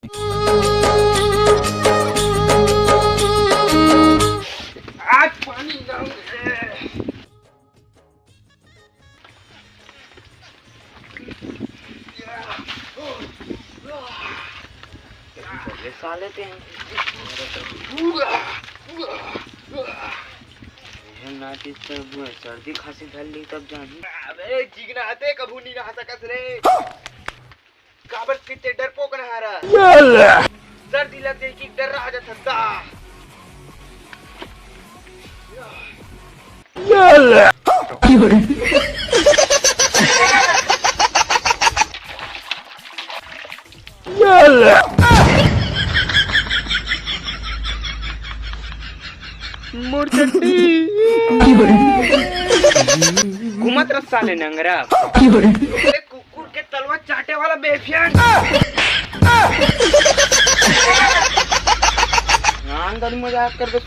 आज पानी साले सर्दी खांसी धर ली तब जानी। अबे जीगना आते कभू नहीं नहा सकत रे। काबर कितने डरपोक नहा रहा। सर्दी लग गई कि डर रहा था। घुमत रस्सा ले नंगरा कुकुर के तलवा चाटे वाला बेफियान अंदर मजाक कर दे।